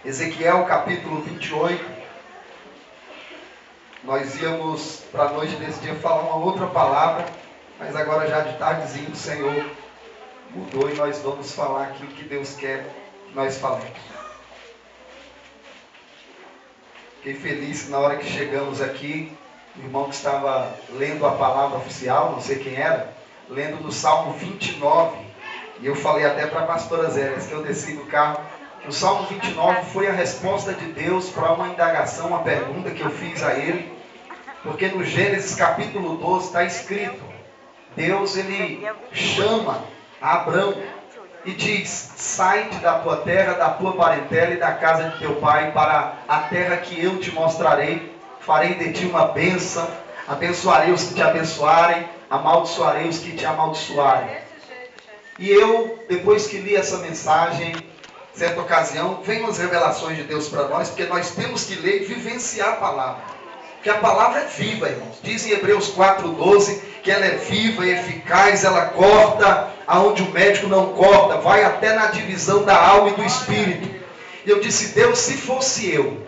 Ezequiel capítulo 28. Nós íamos para a noite desse dia falar uma outra palavra, mas agora já de tardezinho o Senhor mudou e nós vamos falar aqui o que Deus quer que nós falemos. Fiquei feliz na hora que chegamos aqui, o irmão que estava lendo a palavra oficial, não sei quem era, lendo no Salmo 29, e eu falei até para a pastora Zélia, que eu desci do carro, que o Salmo 29 foi a resposta de Deus para uma indagação, uma pergunta que eu fiz a ele, porque no Gênesis capítulo 12 está escrito, Deus ele chama a Abrão e diz, sai-te da tua terra, da tua parentela e da casa de teu pai para a terra que eu te mostrarei, farei de ti uma bênção, abençoarei os que te abençoarem, amaldiçoarei os que te amaldiçoarem. E eu, depois que li essa mensagem, certa ocasião, vem umas revelações de Deus para nós, porque nós temos que ler e vivenciar a palavra. Porque a palavra é viva, irmãos. Diz em Hebreus 4:12 que ela é viva e eficaz, ela corta aonde o médico não corta, vai até na divisão da alma e do espírito. E eu disse, Deus, se fosse eu,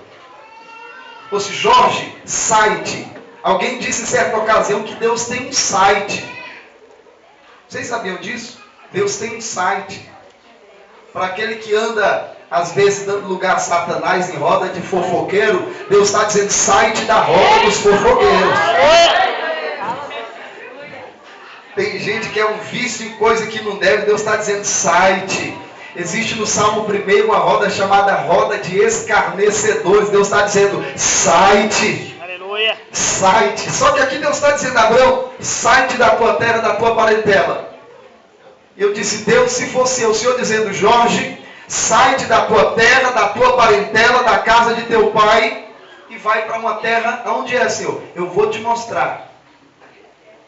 fosse Jorge, site. Alguém disse em certa ocasião que Deus tem um site. Vocês sabiam disso? Deus tem um site. Para aquele que anda, às vezes, dando lugar a Satanás em roda de fofoqueiro, Deus está dizendo, sai-te da roda dos fofoqueiros. Tem gente que é um vício em coisa que não deve, Deus está dizendo, sai-te. Existe no Salmo 1 uma roda chamada roda de escarnecedores. Deus está dizendo, sai-te. Aleluia. Sai-te. Só que aqui Deus está dizendo, Abraão, sai-te da tua terra, da tua parentela. E eu disse, Deus, se fosse eu, o Senhor dizendo, Jorge, sai-te da tua terra, da tua parentela, da casa de teu pai, e vai para uma terra, onde é, Senhor? Eu vou te mostrar.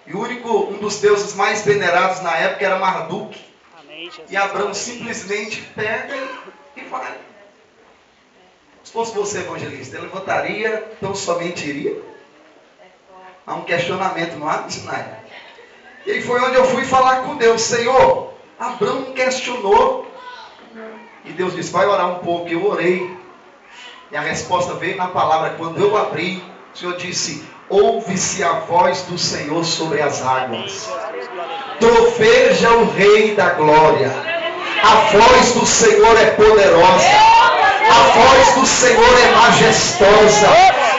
E um dos deuses mais venerados na época era Marduk. Amém, Jesus. E Abraão simplesmente pega e vai. Se fosse você, evangelista, ele levantaria, então somente iria? Há um questionamento, não há, Sinai? E aí foi onde eu fui falar com Deus, Senhor, Abraão questionou. E Deus disse, vai orar um pouco. Eu orei. E a resposta veio na palavra. Quando eu abri, o Senhor disse, ouve-se a voz do Senhor sobre as águas. Troveja o Rei da Glória. A voz do Senhor é poderosa. A voz do Senhor é majestosa.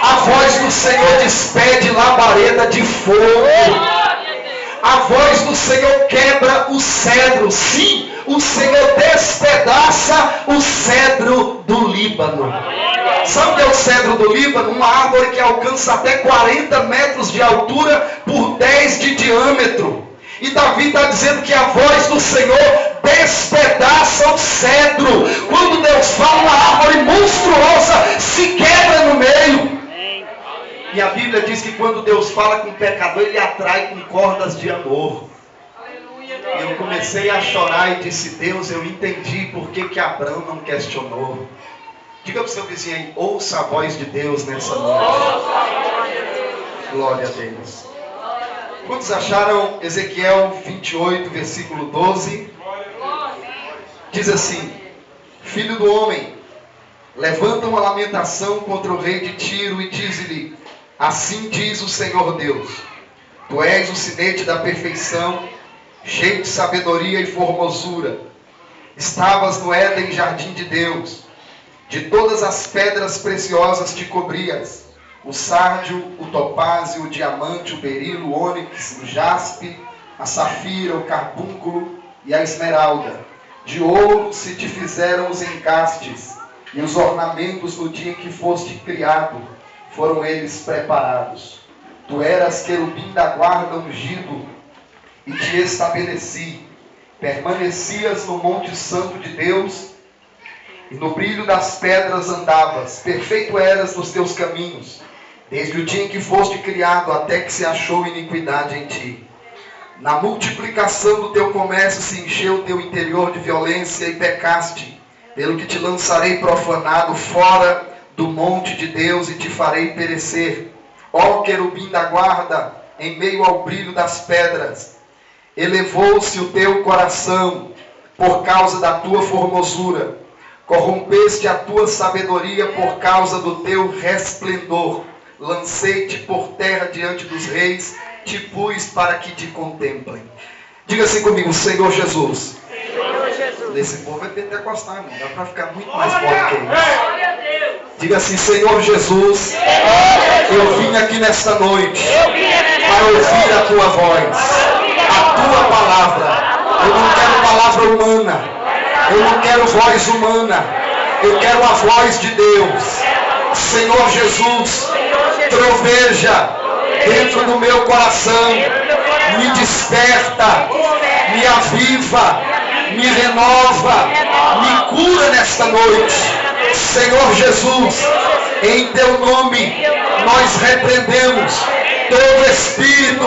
A voz do Senhor despede labareda de fogo. A voz do Senhor quebra o cedro. Sim, o Senhor despedaça o cedro do Líbano. Sabe o que é o cedro do Líbano? Uma árvore que alcança até 40 metros de altura por 10 de diâmetro. E Davi está dizendo que a voz do Senhor despedaça o cedro. Quando Deus fala, uma árvore monstruosa se quebra no meio. E a Bíblia diz que quando Deus fala com o pecador, Ele atrai com cordas de amor. E eu comecei a chorar e disse, Deus, eu entendi por que Abraão não questionou. Diga para o seu vizinho aí, ouça a voz de Deus nessa noite. Glória a Deus. Quantos acharam Ezequiel 28, versículo 12? Diz assim, filho do homem, levanta uma lamentação contra o rei de Tiro e diz-lhe, assim diz o Senhor Deus, tu és o sinete da perfeição, cheio de sabedoria e formosura. Estavas no Éden, jardim de Deus. De todas as pedras preciosas te cobrias. O sárdio, o topázio, o diamante, o berilo, o ônix, o jaspe, a safira, o carbúnculo e a esmeralda. De ouro se te fizeram os encastes, e os ornamentos no dia em que foste criado, foram eles preparados. Tu eras querubim da guarda ungido, e te estabeleci. Permanecias no monte santo de Deus, e no brilho das pedras andavas. Perfeito eras nos teus caminhos, desde o dia em que foste criado, até que se achou iniquidade em ti. Na multiplicação do teu comércio se encheu o teu interior de violência e pecaste, pelo que te lançarei profanado fora do monte de Deus e te farei perecer. Ó querubim da guarda, em meio ao brilho das pedras, elevou-se o teu coração por causa da tua formosura. Corrompeste a tua sabedoria por causa do teu resplendor. Lancei-te por terra diante dos reis, te pus para que te contemplem. Diga assim comigo, Senhor Jesus. Senhor Jesus. Esse povo é pentecostal, irmão. Dá para ficar muito mais forte que isso. Diga assim, Senhor Jesus, eu vim aqui nesta noite para ouvir a tua voz, a tua palavra. Eu não quero palavra humana, eu não quero voz humana, eu quero a voz de Deus. Senhor Jesus, troveja dentro do meu coração, me desperta, me aviva, me renova, me cura nesta noite. Senhor Jesus, em teu nome nós repreendemos todo espírito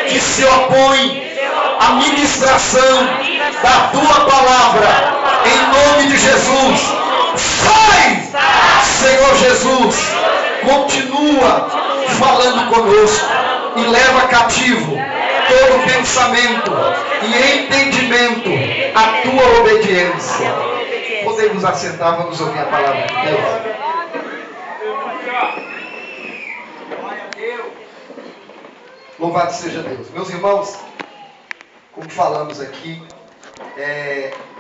que se opõe à ministração da tua palavra, em nome de Jesus. Sai, Senhor Jesus, continua falando conosco e leva cativo todo pensamento e entendimento à tua obediência. Podemos assentar, vamos ouvir a palavra de Deus. Louvado seja Deus. Meus irmãos, como falamos aqui,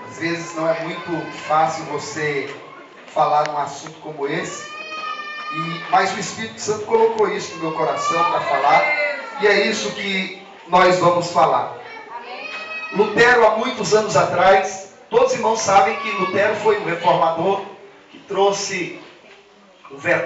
às vezes não é muito fácil você falar num assunto como esse, mas o Espírito Santo colocou isso no meu coração para falar, e é isso que nós vamos falar. Lutero, há muitos anos atrás, todos os irmãos sabem que Lutero foi um reformador que trouxe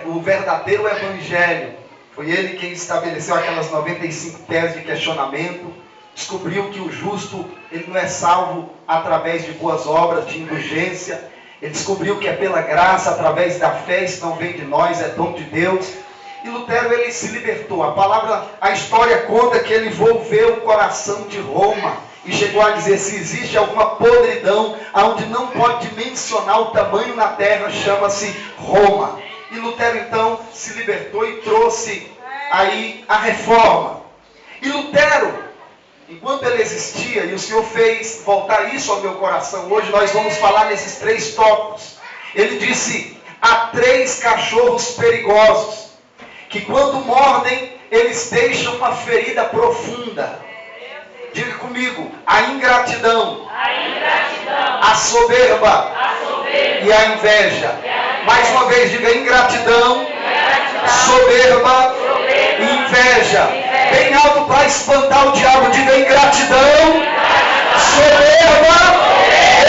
o verdadeiro evangelho. Foi ele quem estabeleceu aquelas 95 teses de questionamento, descobriu que o justo ele não é salvo através de boas obras, de indulgência. Ele descobriu que é pela graça, através da fé, isso não vem de nós, é dom de Deus. E Lutero, ele se libertou. A história conta que ele envolveu o coração de Roma e chegou a dizer, se existe alguma podridão onde não pode dimensionar o tamanho na terra, chama-se Roma. E Lutero então se libertou e trouxe aí a reforma. E Lutero, enquanto ele existia, e o Senhor fez voltar isso ao meu coração, hoje nós vamos falar nesses 3 tópicos. Ele disse, há 3 cachorros perigosos, que quando mordem, eles deixam uma ferida profunda. Diga comigo, a ingratidão, a soberba e a inveja. Mais uma vez, diga ingratidão, soberba e inveja. Bem alto para espantar o diabo, diga ingratidão, soberba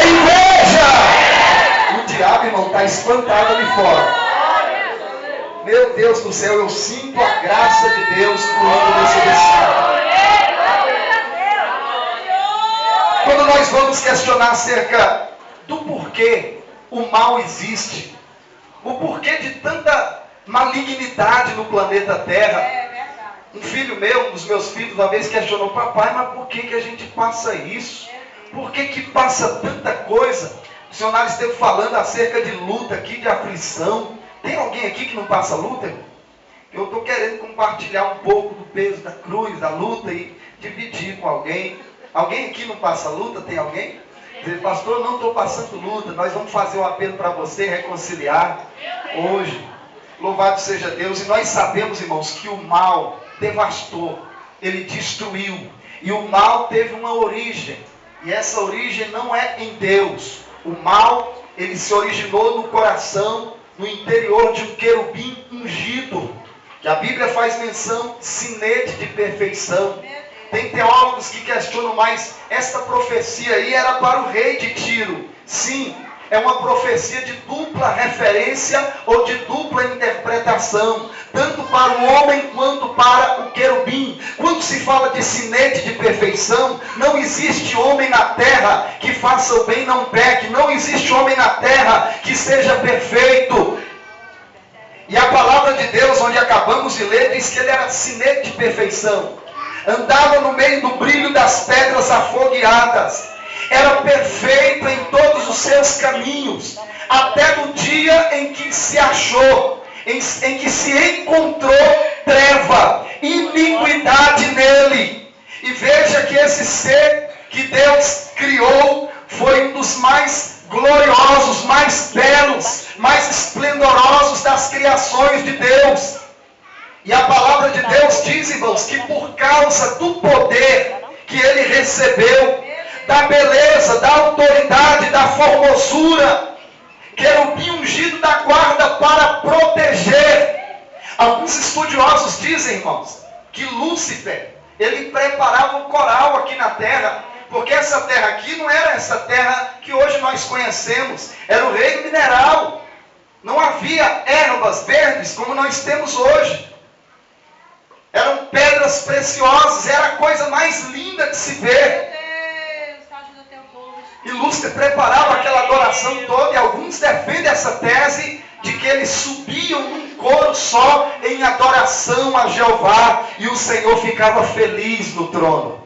e inveja. O diabo, irmão, está espantado ali fora. Meu Deus do céu, eu sinto a graça de Deus fluindo nesse lugar. Quando nós vamos questionar acerca do porquê o mal existe, o porquê de tanta malignidade no planeta Terra. Um filho meu, um dos meus filhos, uma vez questionou, papai, mas por que a gente passa isso? Por que passa tanta coisa? O missionário esteve falando acerca de luta aqui, de aflição. Tem alguém aqui que não passa luta? Eu estou querendo compartilhar um pouco do peso da cruz, da luta e dividir com alguém. Alguém aqui não passa luta? Tem alguém? Dizer, pastor, eu não estou passando luta. Nós vamos fazer um apelo para você reconciliar hoje. Louvado seja Deus. E nós sabemos, irmãos, que o mal devastou. Ele destruiu. E o mal teve uma origem. E essa origem não é em Deus. O mal, ele se originou no coração, no interior de um querubim ungido. Que a Bíblia faz menção, sinete de perfeição. Tem teólogos que questionam, mas esta profecia aí era para o rei de Tiro. Sim, é uma profecia de dupla referência ou de dupla interpretação, tanto para o homem quanto para o querubim. Quando se fala de sinete de perfeição, não existe homem na terra que faça o bem e não peque. Não existe homem na terra que seja perfeito. E a palavra de Deus, onde acabamos de ler, diz que ele era sinete de perfeição. Andava no meio do brilho das pedras afogueadas. Era perfeito em todos os seus caminhos. Até no dia em que se achou, em que se encontrou treva, iniquidade nele. E veja que esse ser que Deus criou foi um dos mais gloriosos, mais belos, mais esplendorosos das criações de Deus. E a palavra de Deus diz, irmãos, que por causa do poder que ele recebeu, da beleza, da autoridade, da formosura, querubim ungido da guarda para proteger. Alguns estudiosos dizem, irmãos, que Lúcifer, ele preparava um coral aqui na terra, porque essa terra aqui não era essa terra que hoje nós conhecemos, era o reino mineral. Não havia ervas verdes como nós temos hoje. Eram pedras preciosas, era a coisa mais linda de se ver. E Lúcifer preparava aquela adoração toda, e alguns defendem essa tese de que eles subiam num coro só em adoração a Jeová, e o Senhor ficava feliz no trono.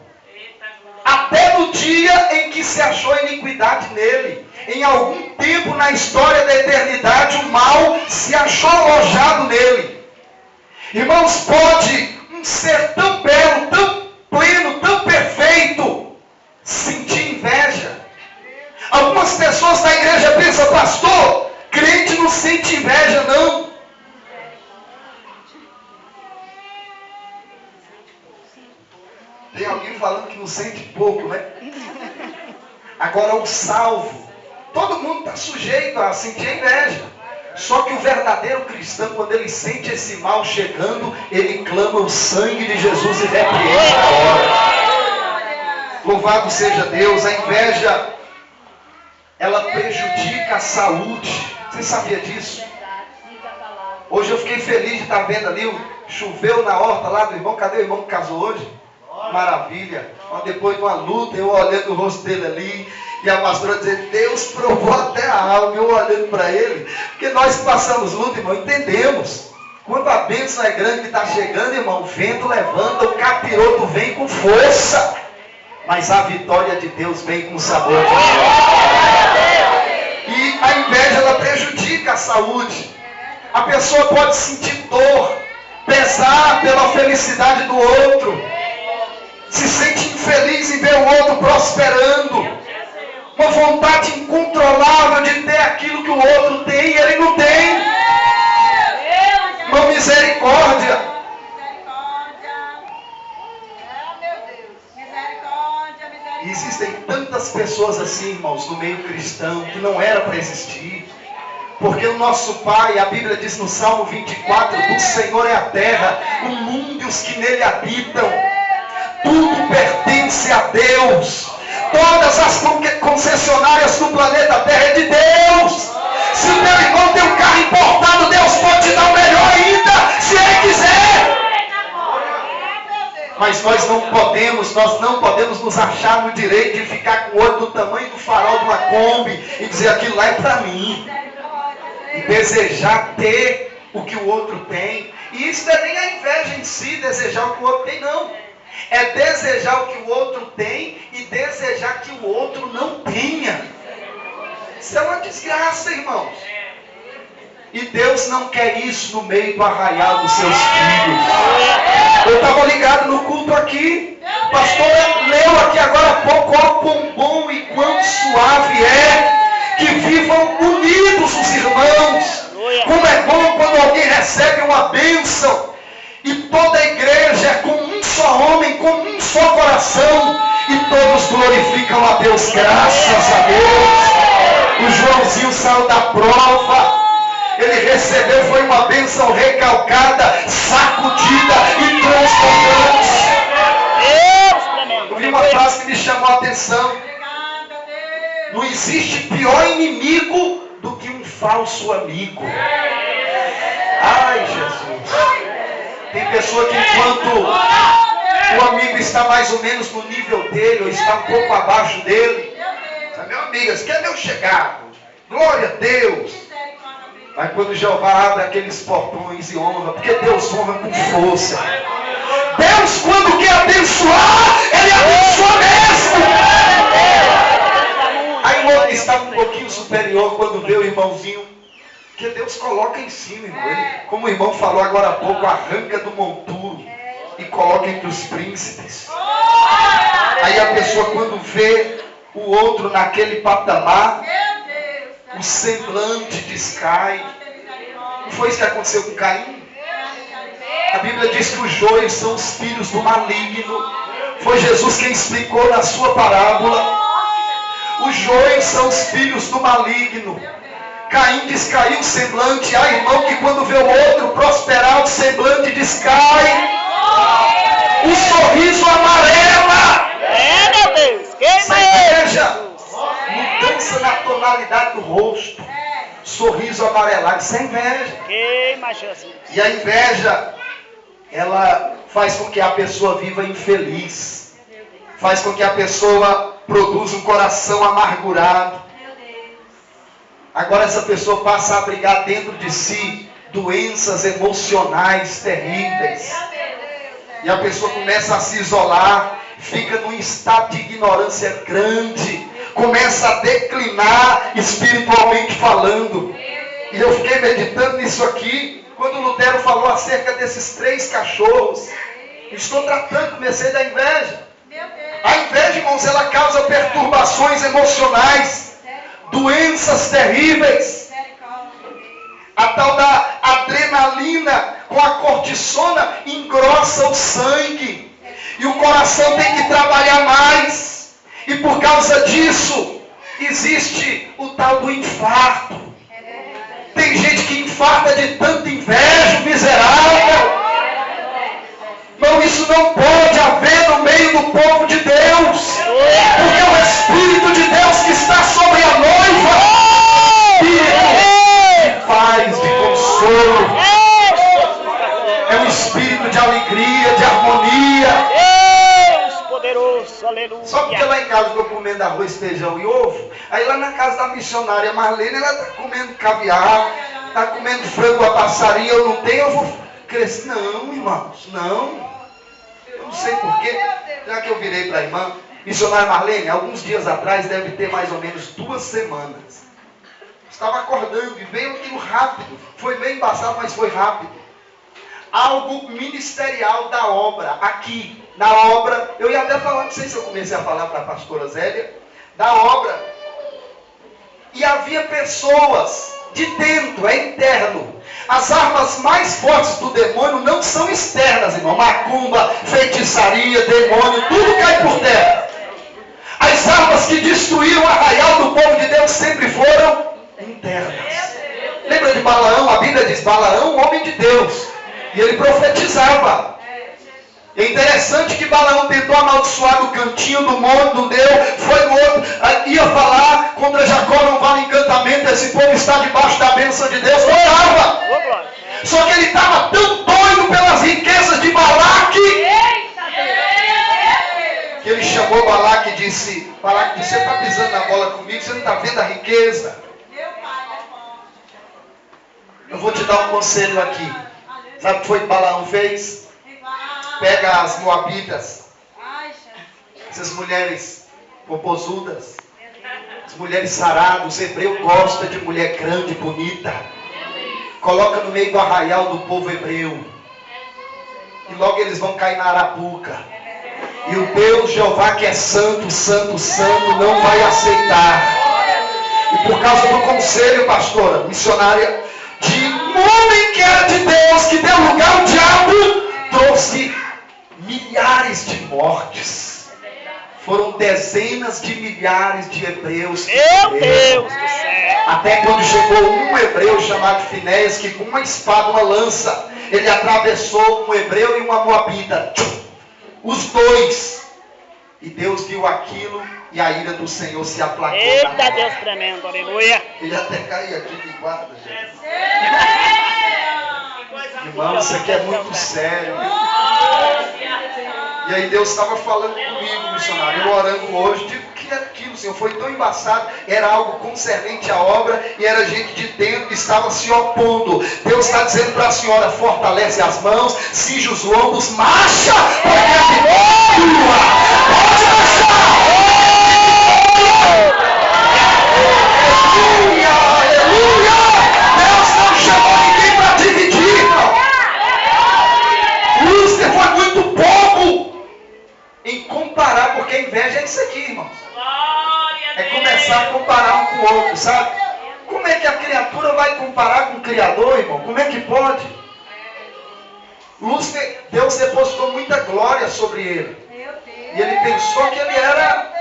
Até no dia em que se achou iniquidade nele. Em algum tempo na história da eternidade, o mal se achou alojado nele. Irmãos, pode um ser tão belo, tão pleno, tão perfeito, sentir inveja? Algumas pessoas da igreja pensam, pastor, crente não sente inveja, não. Tem alguém falando que não sente pouco, né? Agora o salvo, todo mundo está sujeito a sentir inveja. Só que o verdadeiro cristão, quando ele sente esse mal chegando, ele clama o sangue de Jesus e repreende na hora. Louvado seja Deus. A inveja, ela prejudica a saúde. Você sabia disso? Hoje eu fiquei feliz de estar vendo ali, choveu na horta lá do irmão. Cadê o irmão que casou hoje? Maravilha. Depois de uma luta, eu olhando o rosto dele ali, e a pastora dizendo, Deus provou até a alma, eu olhando para ele, porque nós que passamos luta, irmão, entendemos. Quando a bênção é grande que está chegando, irmão, o vento levanta, o capiroto vem com força, mas a vitória de Deus vem com sabor de Deus. E a inveja, ela prejudica a saúde. A pessoa pode sentir dor, pesar pela felicidade do outro, se sente infeliz em ver o outro prosperando, uma vontade incontrolável de ter aquilo que o outro tem e ele não tem. Uma misericórdia. E existem tantas pessoas assim, irmãos, no meio cristão, que não era para existir. Porque o nosso Pai, a Bíblia diz no Salmo 24, do Senhor é a terra, o mundo e os que nele habitam. Tudo pertence a Deus. Todas as concessionárias do planeta Terra é de Deus. Se o teu irmão tem um carro importado, Deus pode te dar o melhor ainda, se ele quiser. Mas nós não podemos nos achar no direito de ficar com o olho do tamanho do farol de uma Kombi e dizer aquilo lá é para mim. E desejar ter o que o outro tem. E isso não é nem a inveja em si, desejar o que o outro tem, não. É desejar o que o outro tem e desejar que o outro não tenha. Isso é uma desgraça, irmãos. E Deus não quer isso no meio do arraial dos seus filhos. Eu estava ligado no culto aqui. O pastor leu aqui agora há pouco, ó, quão bom e quão suave é que vivam unidos os irmãos. Como é bom quando alguém recebe uma bênção e toda a igreja é com um só homem, com um só coração, e todos glorificam a Deus. Graças a Deus. O Joãozinho saiu da prova, ele recebeu, foi uma bênção recalcada, sacudida e transbordante. Eu vi uma frase que me chamou a atenção. Não existe pior inimigo do que um falso amigo. Ai, Jesus. Tem pessoa que enquanto o amigo está mais ou menos no nível dele, ou está um pouco abaixo dele, meu amigo, esse aqui é meu chegado, glória a Deus. Mas quando Jeová abre aqueles portões e honra, porque Deus honra com força. Deus, quando quer abençoar, Ele abençoa mesmo. Aí o outro está um pouquinho superior quando vê o irmãozinho, que Deus coloca em cima, irmão. Ele, como o irmão falou agora há pouco, arranca do monturo e coloca entre os príncipes. Aí a pessoa, quando vê o outro naquele patamar, o semblante descai. Não foi isso que aconteceu com Caim? A Bíblia diz que os joios são os filhos do maligno. Foi Jesus quem explicou na sua parábola. Os joios são os filhos do maligno. Caim descaiu o semblante. Há irmão que quando vê o outro prosperar, o semblante descai. O sorriso amarela. Meu Deus. Essa inveja. Mudança na tonalidade do rosto. Sorriso amarelado. Isso é inveja. Queima, Jesus. E a inveja, ela faz com que a pessoa viva infeliz. Faz com que a pessoa produza um coração amargurado. Agora essa pessoa passa a abrigar dentro de si doenças emocionais terríveis. E a pessoa começa a se isolar, fica num estado de ignorância grande, começa a declinar espiritualmente falando. E eu fiquei meditando nisso aqui, quando Lutero falou acerca desses 3 cachorros. Estou tratando, comecei da inveja. A inveja, irmãos, ela causa perturbações emocionais, doenças terríveis. A tal da adrenalina com a cortisona engrossa o sangue. E o coração tem que trabalhar mais. E por causa disso, existe o tal do infarto. Tem gente que infarta de tanta inveja, miserável. Não, isso não pode haver no meio do povo de Deus. Porque é o Espírito de Deus que está sobre a noiva. Espírito de paz, de consolo. É um espírito de alegria, de harmonia. Deus poderoso, aleluia. Só porque lá em casa eu estou comendo arroz, feijão e ovo. Aí lá na casa da missionária Marlene, ela está comendo caviar, está comendo frango a passarinho. Eu não tenho, eu vou crescer. Não, irmãos, não. Eu não sei porquê. Já que eu virei para a irmã, missionária Marlene, alguns dias atrás, deve ter mais ou menos 2 semanas. Estava acordando e veio aquilo rápido. Foi meio embaçado, mas foi rápido. Algo ministerial da obra, aqui, na obra. Eu ia até falar, não sei se eu comecei a falar para a pastora Zélia, da obra. E havia pessoas de dentro, é interno. As armas mais fortes do demônio não são externas, irmão. Macumba, feitiçaria, demônio, tudo cai por terra. As armas que destruíram o arraial do povo de Deus sempre foram internas. Lembra de Balaão? A Bíblia diz, Balaão, homem de Deus. E ele profetizava. É interessante que Balaão tentou amaldiçoar no cantinho do monte, não deu, foi no outro, ia falar contra Jacó, não vale encantamento, esse povo está debaixo da bênção de Deus, orava. Só que ele estava tão doido pelas riquezas de Balaque, que ele chamou Balaque e disse, Balaque, você está pisando na bola comigo, você não está vendo a riqueza? Eu vou te dar um conselho aqui. Sabe o que foi que Balaão fez? Pega as moabitas, essas mulheres popozudas, as mulheres saradas, os hebreus gostam de mulher grande, bonita. Coloca no meio do arraial do povo hebreu. E logo eles vão cair na arapuca. E o Deus Jeová, que é santo, santo, santo, não vai aceitar. E por causa do conselho, pastora, missionária, de um homem que era de Deus, que deu lugar ao diabo, trouxe milhares de mortes. Foram dezenas de milhares de hebreus. Meu Deus do céu. Até quando chegou um hebreu chamado Finéias, que com uma espada, uma lança, ele atravessou um hebreu e uma moabita. Os dois. E Deus viu aquilo e a ira do Senhor se aplacou. Eita Deus tremendo, aleluia. Ele até caiu aqui de guarda, gente. Irmão, isso aqui é muito sério. E aí Deus estava falando comigo, missionário, eu orando hoje, digo, o que era aquilo, Senhor? Foi tão embaçado, era algo concernente à obra, e era gente de dentro que estava se opondo. Deus está dizendo para a senhora, fortalece as mãos, cinge os ombros, marcha, porque a vitória, pode marchar! Aleluia, aleluia! Deus não chamou ninguém para dividir, irmão. Lúcifer foi muito pouco em comparar, porque a inveja é isso aqui, irmãos. É começar a comparar um com o outro, sabe? Criador, irmão. Como é que pode? Lúcifer, Deus depositou muita glória sobre ele. E ele pensou que ele era,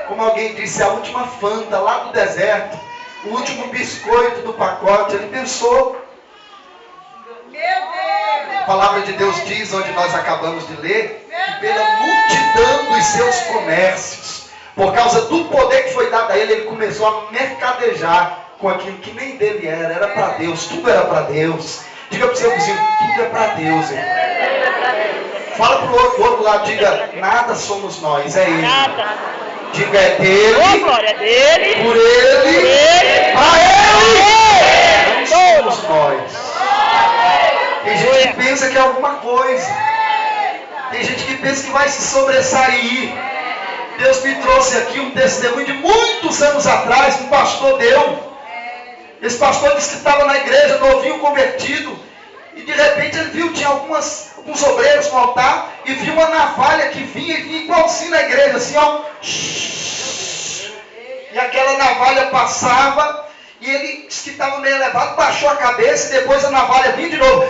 como alguém disse, a última fanta lá do deserto, o último biscoito do pacote. Ele pensou. A palavra de Deus diz, onde nós acabamos de ler, que pela multidão dos seus comércios, por causa do poder que foi dado a ele, ele começou a mercadejar com aquilo que nem dele era para Deus, tudo era para Deus. Diga para o seu vizinho, tudo é para Deus, irmão. Fala para o outro lado, diga, nada somos nós, é Ele. Nada. Diga, é dele, Glória é dele. por Ele, para Ele. Não somos nós. Tem gente que pensa que é alguma coisa. Tem gente que pensa que vai se sobressair. Deus me trouxe aqui um testemunho de muitos anos atrás, que um pastor deu. Esse pastor disse que estava na igreja, novinho convertido, e de repente ele viu, tinha alguns obreiros no altar, e viu uma navalha que vinha igualzinho na igreja, assim, ó. E aquela navalha passava, e ele disse que estava meio elevado, baixou a cabeça, e depois a navalha vinha de novo.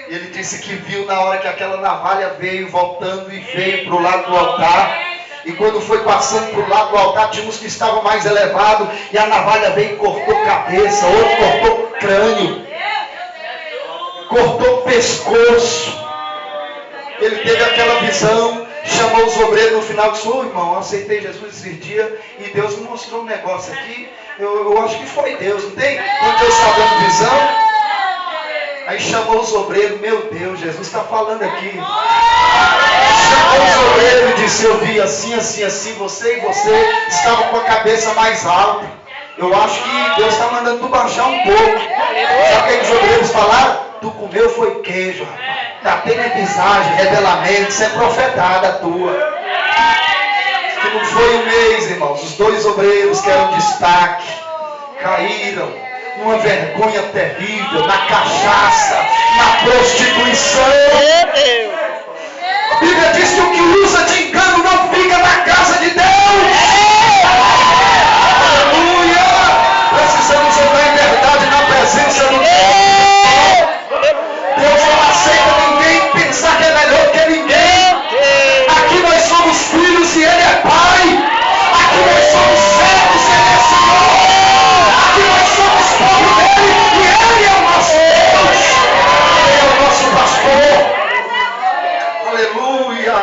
E ele disse que viu na hora que aquela navalha veio, voltando e veio para o lado do altar. E quando foi passando para o lado do altar, tinha uns que estavam mais elevados, e a navalha veio e cortou cabeça, outro cortou crânio, cortou pescoço. Ele teve aquela visão, chamou os obreiros no final e disse, ô irmão, eu aceitei Jesus esse dia, e Deus me mostrou um negócio aqui, eu acho que foi Deus, não tem? Quando Deus está dando visão. Aí chamou os obreiros, meu Deus, Jesus está falando aqui. Chamou os obreiros e disse, eu vi assim, assim, assim, você e você estavam com a cabeça mais alta. Eu acho que Deus está mandando tu baixar um pouco. Sabe o que os obreiros falaram? Tu comeu foi queijo, rapaz. Está tendo visagem, revelamento, isso é profetada tua. Que não foi um mês, irmãos. Os dois obreiros que eram destaque caíram numa vergonha terrível, na cachaça, na prostituição. Meu Deus. A Bíblia diz que o que usa de engano não fica na casa de Deus. Aleluia! Precisamos andar em verdade na presença do Deus. Deus não aceita ninguém pensar que é melhor que ninguém. Aqui nós somos filhos e Ele é Pai. Aqui nós somos servos e Ele é Senhor. Aqui nós somos povo dele e Ele é o nosso Deus. Ele é o nosso pastor. Aleluia.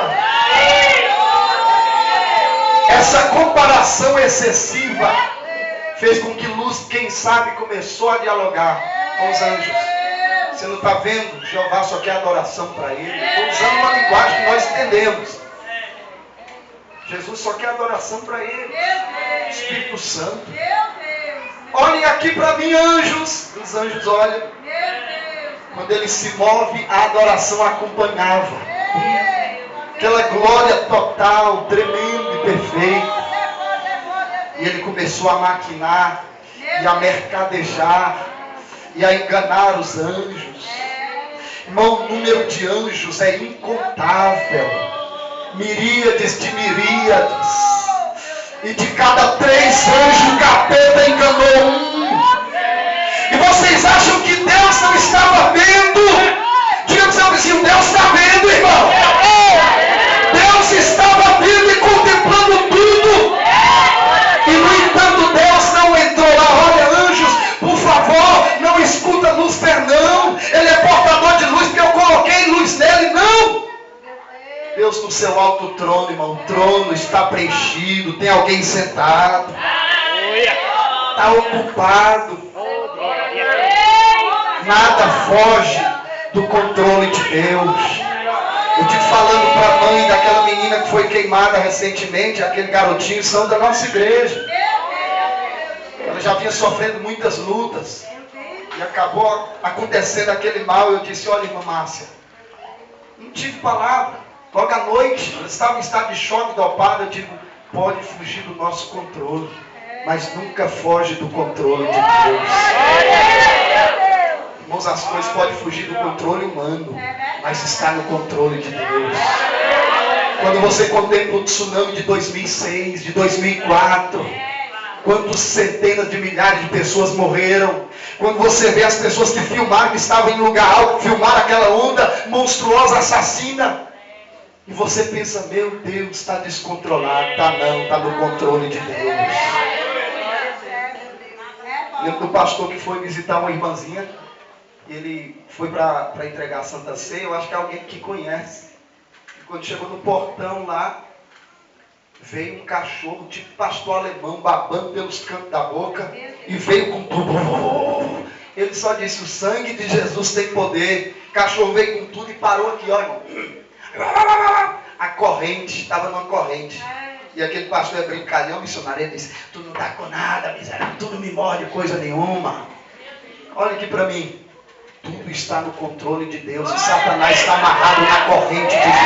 Essa comparação excessiva fez com que Luz, quem sabe, começou a dialogar com os anjos. Você não está vendo? Jeová só quer adoração para Ele. Estou usando uma linguagem que nós entendemos. Jesus só quer adoração para Ele. Espírito Santo. Olhem aqui para mim, anjos. Os anjos olham. Quando ele se move, a adoração acompanhava. Aquela glória total, tremenda e perfeita. E ele começou a maquinar e a mercadejar e a enganar os anjos. Irmão, o número de anjos é incontável. Miríades de miríades. E de cada 3 anjos, o capeta enganou um. E vocês acham que Deus não estava vendo? Diga para o seu vizinho, Deus está vendo, irmão. Deus estava vendo e contemplando tudo. E no entanto Deus não entrou lá. Olha, anjos, por favor, não escuta Lúcifer não. Ele é portador de luz porque eu coloquei luz nele, não. Deus no seu alto trono, irmão. O trono está preenchido. Tem alguém sentado. Está ocupado. Nada foge do controle de Deus. Eu estive falando para a mãe daquela menina que foi queimada recentemente, aquele garotinho, são da nossa igreja. Ela já vinha sofrendo muitas lutas. E acabou acontecendo aquele mal. Eu disse, olha, irmã Márcia, não tive palavra. Logo à noite, ela estava em estado de choque dopada. Eu digo, pode fugir do nosso controle, mas nunca foge do controle de Deus. Irmãos, as coisas podem fugir do controle humano, mas está no controle de Deus. Quando você contempla o tsunami de 2006, de 2004, quantas centenas de milhares de pessoas morreram. Quando você vê as pessoas que filmaram, que estavam em lugar alto, filmaram aquela onda monstruosa, assassina. E você pensa, meu Deus, está descontrolado. Está não, está no controle de Deus. Lembro do pastor que foi visitar uma irmãzinha. Ele foi para entregar a Santa Ceia. Eu acho que é alguém que conhece. E quando chegou no portão lá, veio um cachorro, tipo pastor alemão, babando pelos cantos da boca. E veio com tudo. Ele só disse, o sangue de Jesus tem poder. O cachorro veio com tudo e parou aqui, ó, irmão. A corrente, estava numa corrente. E aquele pastor é brincalhão, missionário, ele disse, tu não está com nada, miserável, tu não me morde coisa nenhuma. Olha aqui para mim. Tudo está no controle de Deus e Satanás está amarrado na corrente de Deus.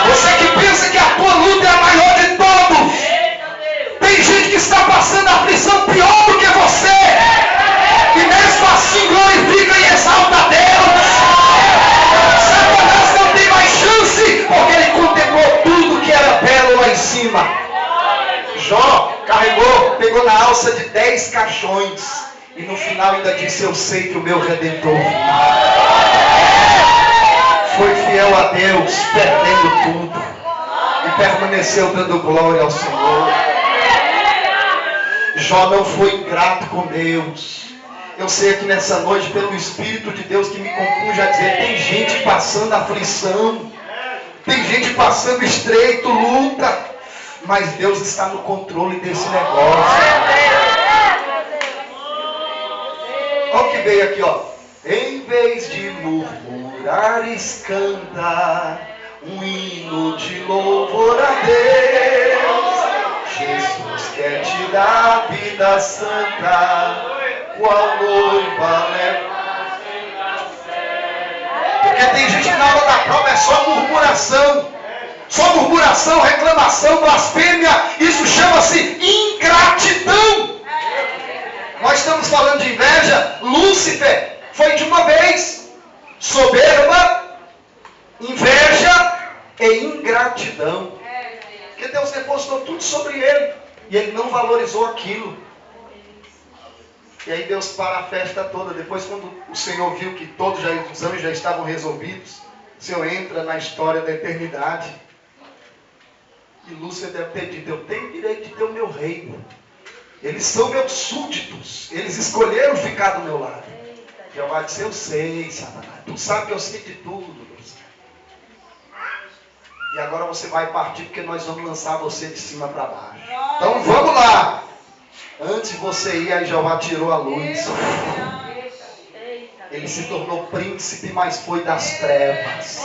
Você que pensa que a tua luta é a maior de todos. Tem gente que está passando aflição pior do que você. E mesmo assim glorifica e exalta a Deus. Satanás não tem mais chance, porque ele contemplou tudo que era belo lá em cima. Jó carregou, pegou na alça de 10 caixões. E no final ainda disse, eu sei que o meu Redentor foi fiel a Deus, perdendo tudo. E permaneceu dando glória ao Senhor. Jó não foi ingrato com Deus. Eu sei aqui nessa noite, pelo Espírito de Deus que me compunge a dizer, tem gente passando aflição. Tem gente passando estreito, luta. Mas Deus está no controle desse negócio. Olha o que veio aqui, ó. Em vez de murmurares, canta um hino de louvor a Deus. Jesus quer te dar vida santa, qual noiva leva. Porque tem gente que na hora da prova é só murmuração. Só murmuração, reclamação, blasfêmia. Isso chama-se ingratidão. Nós estamos falando de inveja. Lúcifer foi de uma vez. Soberba, inveja e ingratidão. Porque Deus depositou tudo sobre ele. E ele não valorizou aquilo. E aí Deus para a festa toda. Depois, quando o Senhor viu que todos os anos já estavam resolvidos, o Senhor entra na história da eternidade. E Lúcifer deve ter dito, eu tenho direito de ter o meu reino. Eles são meus súditos. Eles escolheram ficar do meu lado. Jeová disse, eu sei, Satanás. Tu sabe que eu sei de tudo. E agora você vai partir porque nós vamos lançar você de cima para baixo. Então vamos lá. Antes de você ir, aí Jeová tirou a luz. Ele se tornou príncipe, mas foi das trevas.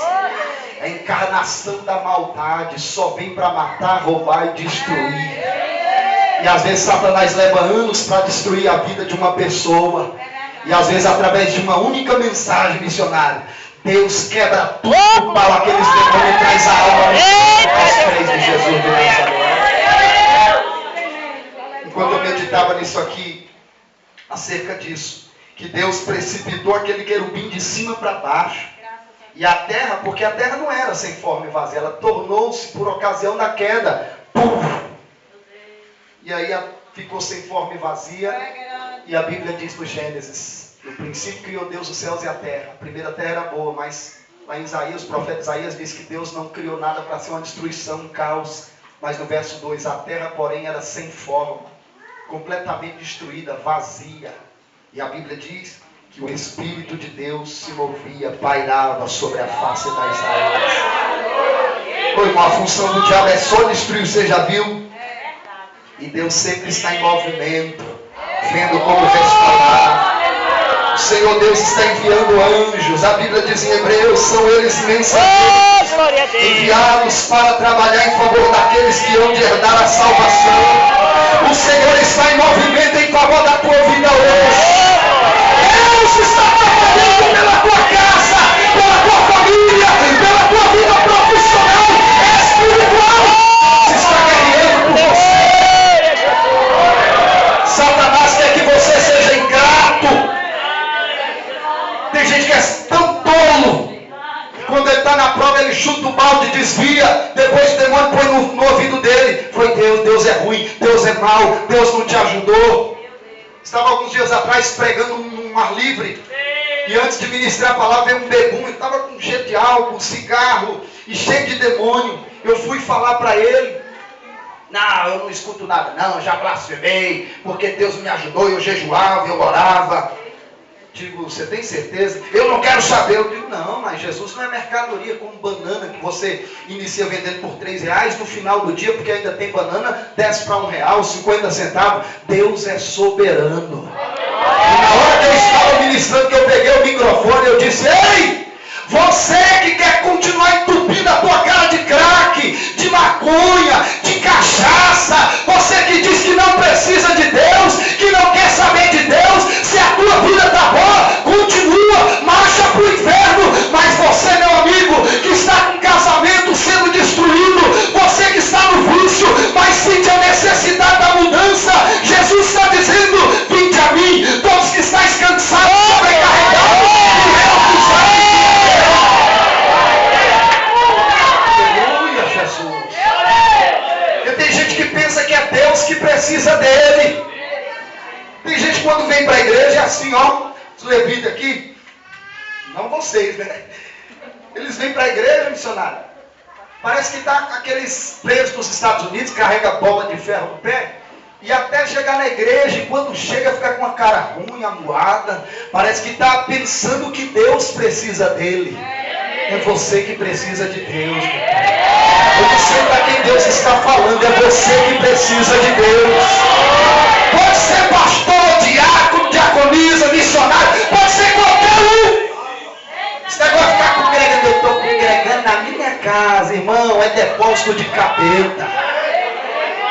A encarnação da maldade só vem para matar, roubar e destruir. E às vezes Satanás leva anos para destruir a vida de uma pessoa. E às vezes através de uma única mensagem missionária, Deus quebra tudo para aqueles demônios e traz a alma aos pés de Jesus de Nazaré. Enquanto eu meditava nisso aqui, acerca disso, que Deus precipitou aquele querubim de cima para baixo. E a terra, porque a terra não era sem forma e vazia, ela tornou-se por ocasião da queda. Pum! E aí ficou sem forma e vazia. E a Bíblia diz no Gênesis, no princípio criou Deus os céus e a terra. A primeira terra era boa, mas lá em Isaías, o profeta Isaías diz que Deus não criou nada para ser uma destruição, um caos. Mas no verso 2, a terra porém era sem forma, completamente destruída, vazia. E a Bíblia diz que o Espírito de Deus se movia, pairava sobre a face das águas. Ô irmão, a função do diabo é só destruir, você já viu? E Deus sempre está em movimento, vendo como restaurar. O Senhor Deus está enviando anjos. A Bíblia diz em Hebreus, são eles mensageiros enviados para trabalhar em favor daqueles que hão de herdar a salvação. O Senhor está em movimento em favor da tua vida hoje. Deus está trabalhando pela tua casa, pela tua família, pela tua vida profissional, espiritual. Se está guerreando por você. Satanás quer que você seja ingrato. Tem gente que é tão tolo. Quando ele está na prova, ele chuta o balde, desvia. Depois o demônio põe no ouvido dele. Foi Deus é ruim. faz mal, Deus não te ajudou. Estava alguns dias atrás pregando um ar livre. E antes de ministrar a palavra, veio um bebum, ele estava com cheio de álcool, cigarro e cheio de demônio. Eu fui falar para ele: não, eu não escuto nada, não, já blasfemei, porque Deus me ajudou, eu jejuava, eu orava. Digo, você tem certeza? Eu não quero saber. Eu digo, não, mas Jesus não é mercadoria como banana que você inicia vendendo por R$3, no final do dia, porque ainda tem banana, desce para R$1, 50 centavos. Deus é soberano. E na hora que eu estava ministrando, que eu peguei o microfone, eu disse: ei, você que quer continuar entupindo a tua cara de crack, de maconha, de cachaça, você que diz que não precisa de Deus, que não quer saber de Deus, se a tua vida está boa, continua, marcha para o inferno. Mas você, meu amigo, que está com o casamento sendo destruído, você que está no vício, mas sente a necessidade da mudança, Jesus está dizendo: vinde a mim, todos que estáis cansados, sobrecarregados, e realizar. Tem gente que pensa que é Deus que precisa dele. Tem gente quando vem para a igreja é assim, ó, os levitas aqui, não vocês, né? Eles vêm para a igreja, missionário. Parece que tá aqueles presos dos Estados Unidos, carrega bola de ferro no pé, e até chegar na igreja, e quando chega fica com uma cara ruim, amuada. Parece que está pensando que Deus precisa dele. É você que precisa de Deus. Eu não sei para quem Deus está falando, é você que precisa de Deus. Pode ser pastor, diácono, diaconisa, missionário, pode ser qualquer um. Esse negócio de ficar congregando, eu estou congregando na minha casa, irmão, é depósito de capeta.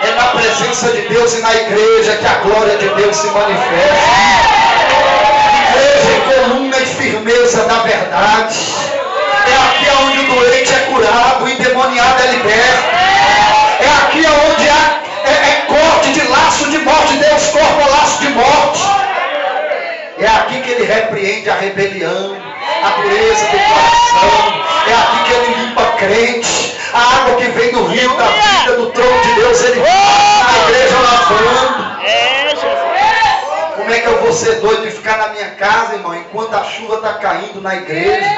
É na presença de Deus e na igreja que a glória de Deus se manifesta. Igreja em coluna e firmeza da verdade. É aqui onde o doente é curado, o endemoniado é liberto. É aqui onde há corte de laço de morte, Deus corta o laço de morte. É aqui que ele repreende a rebelião, a dureza do coração. É aqui que ele limpa crente. A água que vem do rio da vida, do trono de Deus, ele passa na igreja lavando. Como é que eu vou ser doido de ficar na minha casa, irmão, enquanto a chuva está caindo na igreja?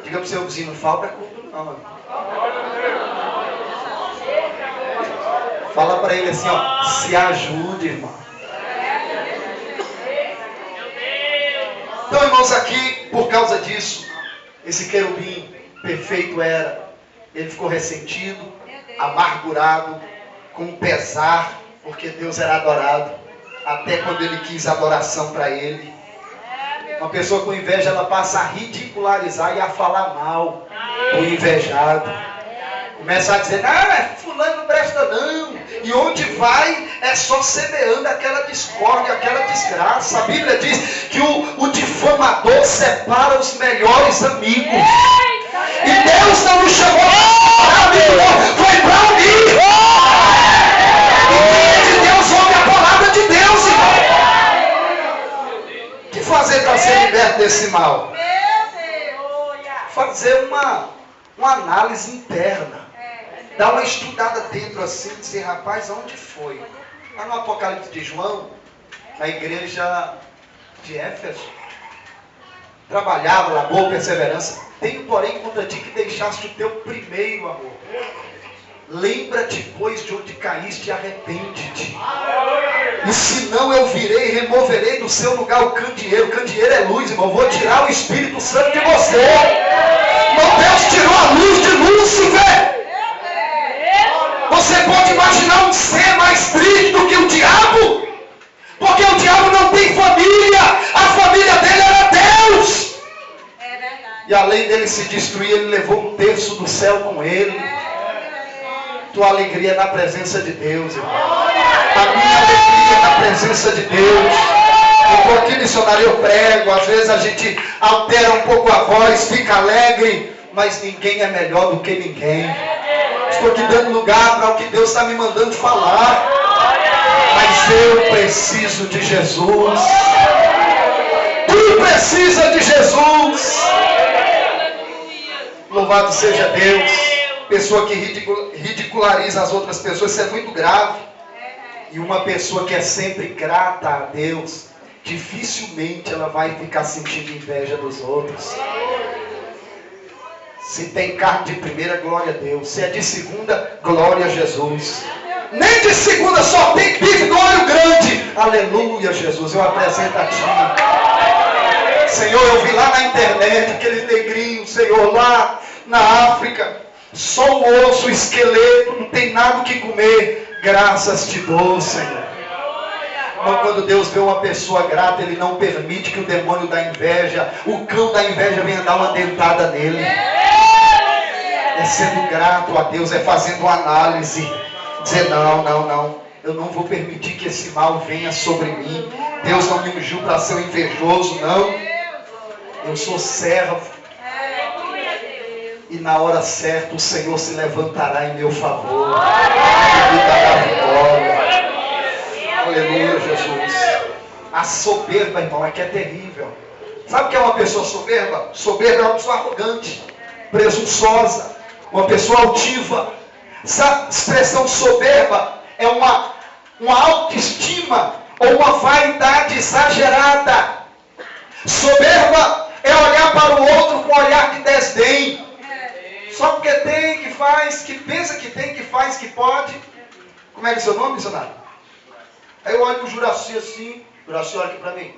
Diga para o seu vizinho, não falta culto não. Fala para ele assim, ó, se ajude, irmão. Então, irmãos, aqui, por causa disso, esse querubim perfeito ele ficou ressentido, amargurado, com pesar, porque Deus era adorado, até quando ele quis adoração para ele. Uma pessoa com inveja, ela passa a ridicularizar e a falar mal do invejado. Começa a dizer, fulano não presta não. E onde vai, é só semeando aquela discórdia, aquela desgraça. A Bíblia diz que o difamador separa os melhores amigos. E Deus não nos chamou para separar, foi para unir. E quem é de Deus ouve a palavra de Deus, irmão. O que fazer para ser liberto desse mal? Fazer uma análise interna. Dar uma estudada dentro assim, dizer, rapaz, onde foi? Lá no Apocalipse de João, na igreja de Éfeso, trabalhava, labor, perseverança. Tenho, porém, contra ti que deixaste o teu primeiro amor. Lembra-te, pois, de onde caíste e arrepende-te. E se não, eu virei e removerei do seu lugar o candeeiro. O candeeiro é luz, irmão. Vou tirar o Espírito Santo de você. Irmão, Deus tirou a luz de Lúcifer. Você pode imaginar um ser mais triste do que o diabo? Porque o diabo não tem família. A família dele era Deus. E além dele se destruir, ele levou um terço do céu com ele. Tua alegria é na presença de Deus, irmão. A minha alegria é na presença de Deus. Eu estou aqui, missionário, eu prego. Às vezes a gente altera um pouco a voz, fica alegre. Mas ninguém é melhor do que ninguém. Estou te dando lugar para o que Deus está me mandando falar. Mas eu preciso de Jesus. Tu precisa de Jesus. Louvado seja Deus. pessoa que ridiculariza as outras pessoas, isso é muito grave. E uma pessoa que é sempre grata a Deus, dificilmente ela vai ficar sentindo inveja dos outros. Se tem carne de primeira, glória a Deus. Se é de segunda, glória a Jesus. Nem de segunda só tem bife do olho grande. Aleluia, Jesus, eu apresento a Ti. Senhor, eu vi lá na internet aqueles negrinhos, Senhor, lá na África. Só o osso, o esqueleto, não tem nada o que comer. Graças Te dou, Senhor. Mas quando Deus vê uma pessoa grata, Ele não permite que o demônio da inveja, o cão da inveja venha dar uma dentada nele. É sendo grato a Deus, é fazendo uma análise. Dizer, não, eu não vou permitir que esse mal venha sobre mim. Deus não me ungiu para ser um invejoso, não. Eu sou servo. E na hora certa o Senhor se levantará em meu favor. E me dará vitória. Aleluia, Jesus. A soberba, irmão, é que é terrível. Sabe o que é uma pessoa soberba? Soberba é uma pessoa arrogante, presunçosa, uma pessoa altiva. Essa expressão soberba é uma autoestima ou uma vaidade exagerada. Soberba é olhar para o outro com um olhar de desdém. Só porque tem, que faz, que pensa que tem, que faz, que pode. Como é que é seu nome, missionário? Aí eu olho o Juraci assim. Juraci, olha aqui para mim.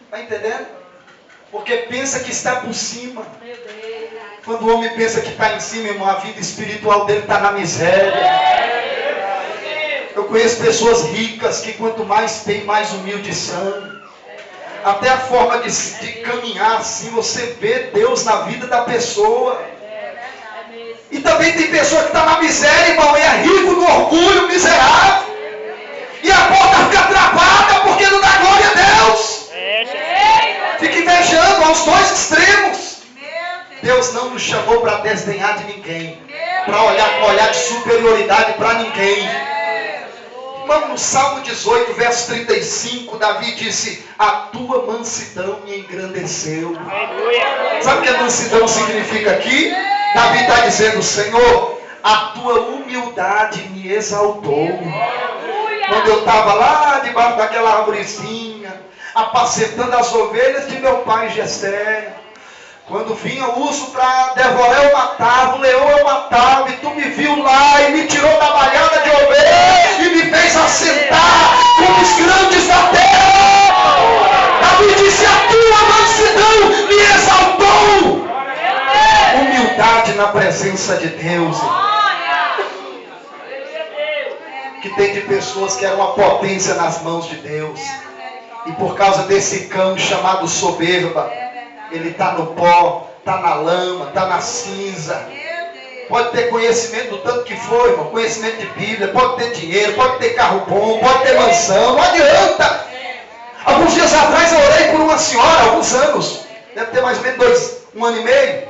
Está entendendo? Porque pensa que está por cima. Quando o homem pensa que está em cima, irmão, a vida espiritual dele está na miséria. Eu conheço pessoas ricas que quanto mais tem, mais humildes são. Até a forma de caminhar assim, você vê Deus na vida da pessoa. E também tem pessoa que está na miséria, irmão, e é rico no orgulho, miserável. E a porta fica travada porque não dá glória a Deus. Fica invejando aos dois extremos. Deus não nos chamou para desdenhar de ninguém, para olhar com olhar de superioridade para ninguém. Irmão, no Salmo 18, verso 35, Davi disse: a tua mansidão me engrandeceu. Sabe o que a mansidão significa aqui? Davi está dizendo: Senhor, a tua humildade me exaltou. Quando eu estava lá debaixo daquela arvorezinha, apacentando as ovelhas de meu pai Jessé, quando vinha o urso para devorar, eu matava, o leão eu matava, e tu me viu lá e me tirou da malhada de ovelhas e me fez assentar com os grandes da terra. Davi disse: a tua mansidão me exaltou. Humildade na presença de Deus. Que tem de pessoas que eram uma potência nas mãos de Deus. E por causa desse cão chamado soberba, ele está no pó, está na lama, está na cinza. Pode ter conhecimento do tanto que for, irmão, conhecimento de Bíblia, pode ter dinheiro, pode ter carro bom, pode ter mansão, não adianta. Alguns dias atrás eu orei por uma senhora, alguns anos, deve ter mais ou menos um ano e meio,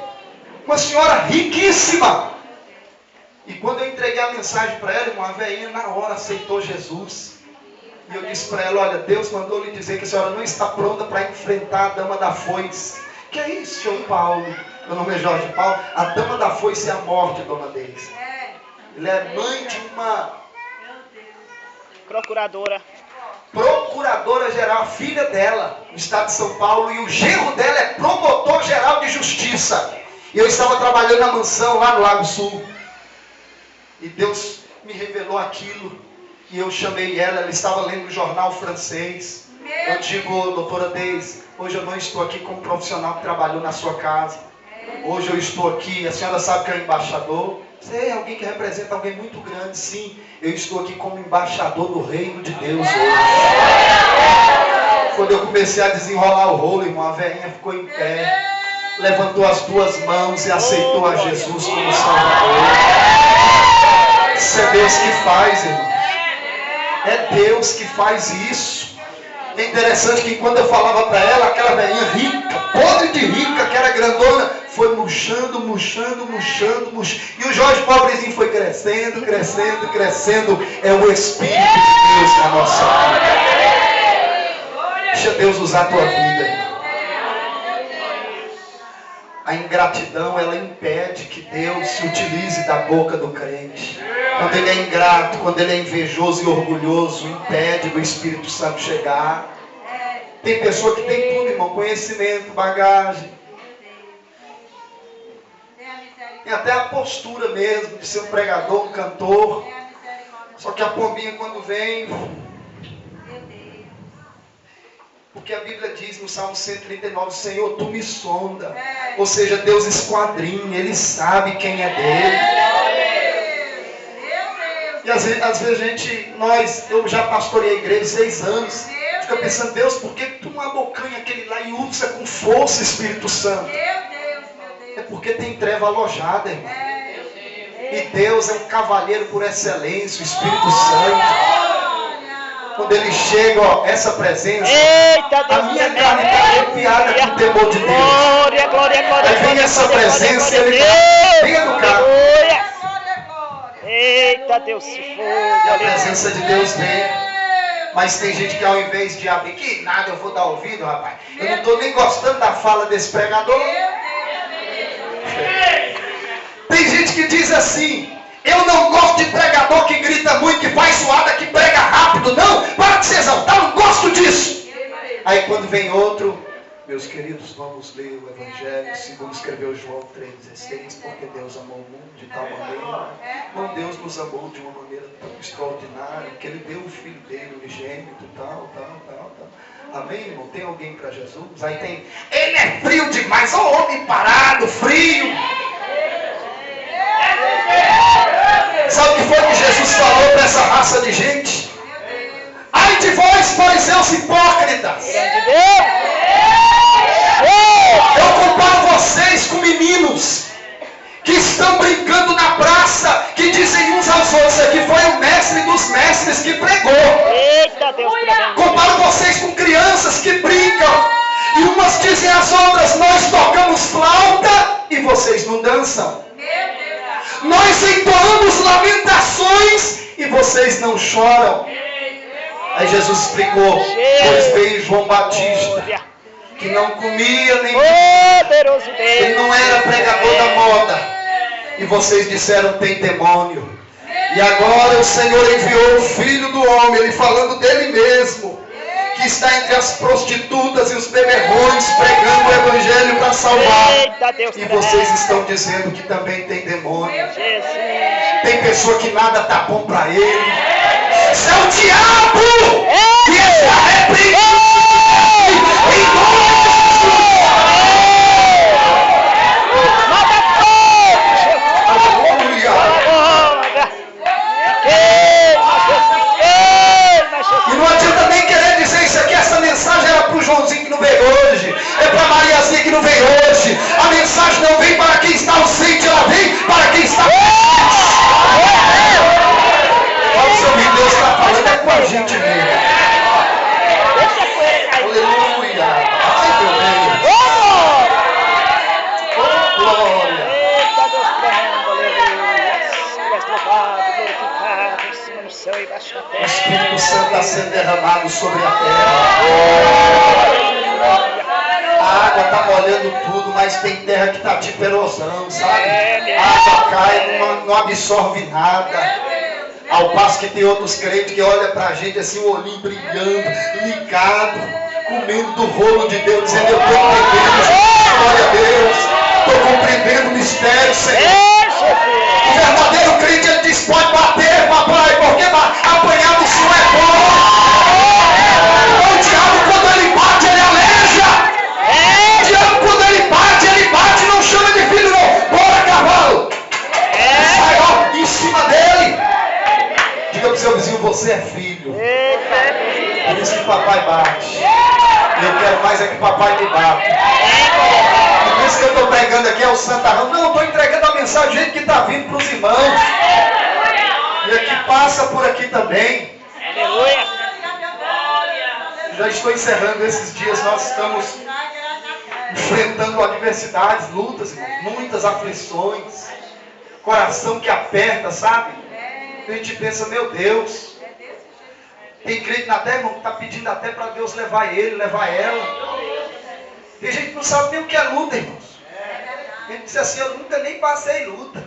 uma senhora riquíssima. E quando eu entreguei a mensagem para ela, uma velhinha na hora aceitou Jesus. E eu disse para ela: olha, Deus mandou lhe dizer que a senhora não está pronta para enfrentar a dama da foice. Que é isso, senhor Paulo? Meu nome é Jorge Paulo. A dama da foice é a morte, dona Deise. Ele é mãe de uma procuradora geral, a filha dela, no estado de São Paulo. E o genro dela é promotor geral de justiça. E eu estava trabalhando na mansão lá no Lago Sul. E Deus me revelou aquilo. E eu chamei ela estava lendo o jornal francês. Eu digo: doutora Deise, hoje eu não estou aqui como profissional que trabalhou na sua casa. Hoje eu estou aqui, a senhora sabe que é embaixador? Você é alguém que representa alguém muito grande, sim. Eu estou aqui como embaixador do reino de Deus hoje. Quando eu comecei a desenrolar o rolo, irmão, a velhinha ficou em pé, levantou as duas mãos e aceitou a Jesus como Salvador. Isso é Deus que faz, irmão. É Deus que faz isso. É interessante que quando eu falava para ela, aquela velhinha rica, podre de rica, que era grandona, foi murchando. E o Jorge pobrezinho foi crescendo. É o Espírito de Deus na nossa vida. Deixa Deus usar a tua vida, irmão. A ingratidão, ela impede que Deus se utilize da boca do crente. Quando ele é ingrato, quando ele é invejoso e orgulhoso, impede do Espírito Santo chegar. Tem pessoa que tem tudo, irmão, conhecimento, bagagem. Tem até a postura mesmo de ser um pregador, um cantor. Só que a pombinha quando vem... Porque a Bíblia diz no Salmo 139, Senhor, Tu me sonda. Ou seja, Deus esquadrinha, Ele sabe quem é dele. E às vezes eu já pastorei a igreja 6 anos. Fica pensando, Deus, por que Tu não abocanha aquele lá e usa com força, Espírito Santo? É porque tem treva alojada, irmão. E Deus é um cavalheiro por excelência, o Espírito Santo. Quando ele chega, ó, essa presença, Eita, Deus, a minha carne está arrepiada com o temor de Deus. Glória, glória, glória. Aí vem essa presença e ele está bem educado. Eita, Deus, se for. E a presença de Deus vem. Mas tem gente que ao invés de abrir, que nada, eu vou dar ouvido, rapaz. Eu não estou nem gostando da fala desse pregador. Tem gente que diz assim, eu não gosto de pregador que grita muito, que faz suada, que prega rápido. Não, para de se exaltar, eu não gosto disso. Aí quando vem outro, meus queridos, vamos ler o Evangelho segundo escreveu João 3,16, porque Deus amou o mundo de tal maneira. Não, Deus nos amou de uma maneira tão extraordinária, que Ele deu o Filho dele, unigênito, tal. Amém, irmão? Tem alguém para Jesus? Aí tem, ele é frio demais, ó homem parado, frio. Sabe o que foi que Jesus falou para essa raça de gente? Ai de vós, fariseus hipócritas! Eu comparo vocês com meninos que estão brincando na praça, que dizem uns aos outros, isso aqui foi o mestre dos mestres que pregou. Eita, Deus, comparo vocês com crianças que brincam, e umas dizem às outras, nós tocamos flauta e vocês não dançam. Nós entoamos lamentações e vocês não choram. Aí Jesus explicou, pois veio João Batista, que não comia nem poderoso Deus. ele não era pregador da moda. E vocês disseram, tem demônio. E agora o Senhor enviou o Filho do Homem, Ele falando dele mesmo, que está entre as prostitutas e os beberrões, pregando o Evangelho para salvar. Eita, Deus, E vocês estão dizendo que também tem demônio. Jesus. Tem pessoa que nada tá bom para ele. Isso é o diabo! E esse arrependido! Em nome de Jesus! Manda fogo, Jesus. Aleluia! E não adianta nem querer dizer isso aqui, essa mensagem era para o Joãozinho que não veio hoje, é para a Mariazinha que não veio hoje. A mensagem não vem para quem está ausente, ela vem para quem está presente. Olha o seu ouvido, Deus está falando é com a gente mesmo. Aleluia! Ai, meu Deus! Oh, glória! Eita, Deus tremendo, aleluia. És louvado, glorificado, em cima no céu e embaixo da O terra. Espírito Santo está sendo derramado sobre a terra. A água está molhando tudo, mas tem terra que está tipo erosão, sabe? A água cai, não absorve nada. Ao passo que tem outros crentes que olham para a gente assim, o olhinho brilhando, ligado, comendo do rolo de Deus, dizendo, eu estou entendendo, glória a Deus, estou compreendendo o mistério, Senhor. O verdadeiro crente, ele diz, pode bater, papai, porque apanhar do Senhor é bom. O diabo, quando ele bate, ele aleja. O diabo, quando ele bate, não chama de filho, não. Bora, cavalo. Sai, ó, em cima dele. Diga para o seu vizinho, você é filho. Por isso que papai bate. Eu quero mais é que papai me bata. Por isso que eu estou pregando aqui é o santarrão. Não, eu estou entregando a mensagem do jeito que está vindo para os irmãos. E aqui passa por aqui também. Aleluia. Já estou encerrando esses dias. Nós estamos enfrentando adversidades, lutas, muitas aflições. Coração que aperta, sabe? A gente pensa, meu Deus. Tem crente na terra, irmão, que está pedindo até para Deus levar ele, levar ela. Tem gente que não sabe nem o que é luta, irmãos. Ele disse assim, eu nunca nem passei luta.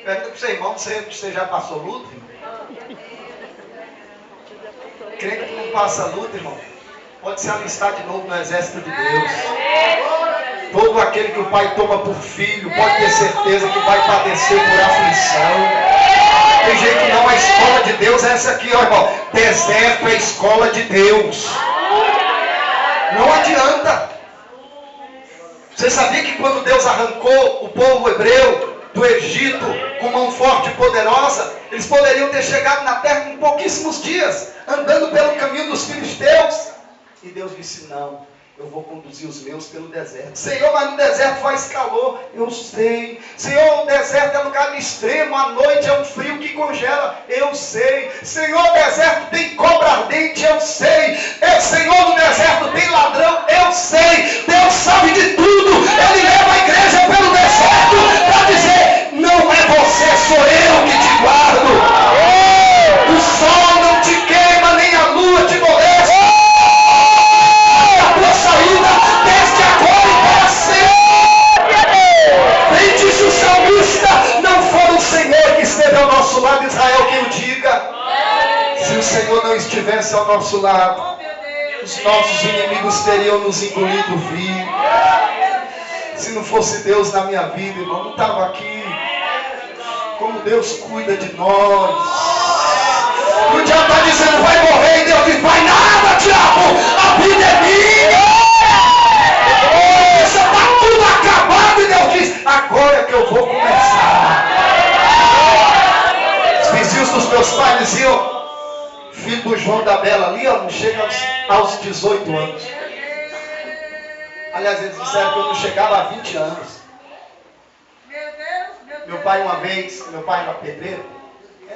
Pergunta para o seu irmão, você já passou luta, irmão? Crente que não passa luta, irmão, pode se alistar de novo no exército de Deus. Todo aquele que o pai toma por filho, pode ter certeza que vai padecer por aflição. Tem gente que não, a escola de Deus é essa aqui, ó, irmão. Deserto é a escola de Deus. Não adianta. Você sabia que quando Deus arrancou o povo hebreu do Egito com mão forte e poderosa, eles poderiam ter chegado na terra em pouquíssimos dias, andando pelo caminho dos filisteus? E Deus disse, não, eu vou conduzir os meus pelo deserto. Senhor, mas no deserto faz calor. Eu sei. Senhor, o deserto é lugar extremo. À noite é um frio que congela. Eu sei. Senhor, o deserto tem cobra ardente. Eu sei. Senhor, no deserto tem ladrão. Eu sei. Deus sabe de tudo. Ele leva a igreja pelo deserto para dizer, não é você, sou eu que te guardo. O sol não te queima, nem a lua te molesta. Saída desde agora e para sempre. Bem disse o salmista, não foi o Senhor que esteve ao nosso lado, Israel quem o diga. Se o Senhor não estivesse ao nosso lado, os nossos inimigos teriam nos engolido vivo. Se não fosse Deus na minha vida, irmão, não estava aqui. Como Deus cuida de nós. O diabo está dizendo, vai morrer, e Deus diz, vai nada, diabo, a vida é minha. Está tudo acabado, e Deus diz, agora é que eu vou começar. Os vizinhos dos meus pais diziam, filho do João da Bela ali, ó, não chega aos 18 anos. Aliás, eles disseram que eu não chegava a 20 anos. Meu pai uma vez, meu pai era pedreiro,